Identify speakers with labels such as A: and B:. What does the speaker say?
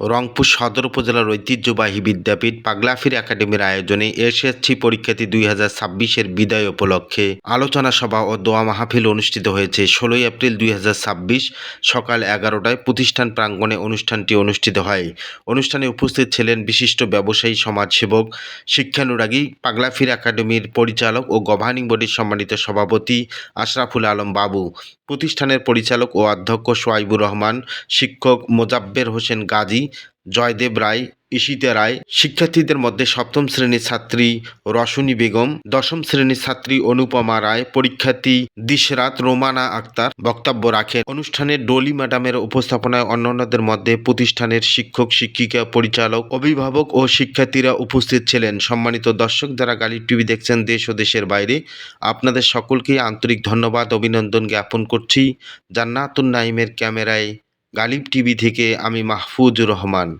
A: রংপুর সদর উপজেলার ঐতিহ্যবাহী বিদ্যাপীঠ পাগলাফির একাডেমির আয়োজনে এসএসসি পরীক্ষার্থী 2026-এর বিদায় উপলক্ষে আলোচনা সভা ও দোয়া মাহফিল অনুষ্ঠিত হয়েছে। 16 এপ্রিল 2026 সকাল 11টায় প্রতিষ্ঠান প্রাঙ্গণে অনুষ্ঠানটি অনুষ্ঠিত হয়। অনুষ্ঠানে উপস্থিত ছিলেন বিশিষ্ট ব্যবসায়ী, সমাজসেবক, শিক্ষানুরাগী, পাগলাফির একাডেমির পরিচালক ও গভর্নিং বডির সম্মানিত সভাপতি আশরাফুল আলম বাবু, প্রতিষ্ঠানের পরিচালক ও অধ্যক্ষ সোহাইবুর রহমান, শিক্ষক মোজাব্বের হোসেন গাজী, জয়দেব রায়, ঈশিতা রায়, শিক্ষার্থীদের মধ্যে সপ্তম শ্রেণীর ছাত্রী রশনী বেগম, দশম শ্রেণীর ছাত্রী অনুপমা রায়, পরীক্ষার্থী দিশরাত রোমানা আক্তার বক্তব্য রাখেন। অনুষ্ঠানে ডলি ম্যাডামের উপস্থাপনায় অন্যান্যদের মধ্যে প্রতিষ্ঠানের শিক্ষক, শিক্ষিকা, পরিচালক, অভিভাবক ও শিক্ষার্থীরা উপস্থিত ছিলেন। সম্মানিত দর্শক, যারা গালিব টিভি দেখছেন দেশ ও দেশের বাইরে, আপনাদের সকলকেই আন্তরিক ধন্যবাদ, অভিনন্দন জ্ঞাপন করছি। জান্নাতুন নাইমের ক্যামেরায় গালিব টিভি থেকে আমি মাহফুজুর রহমান।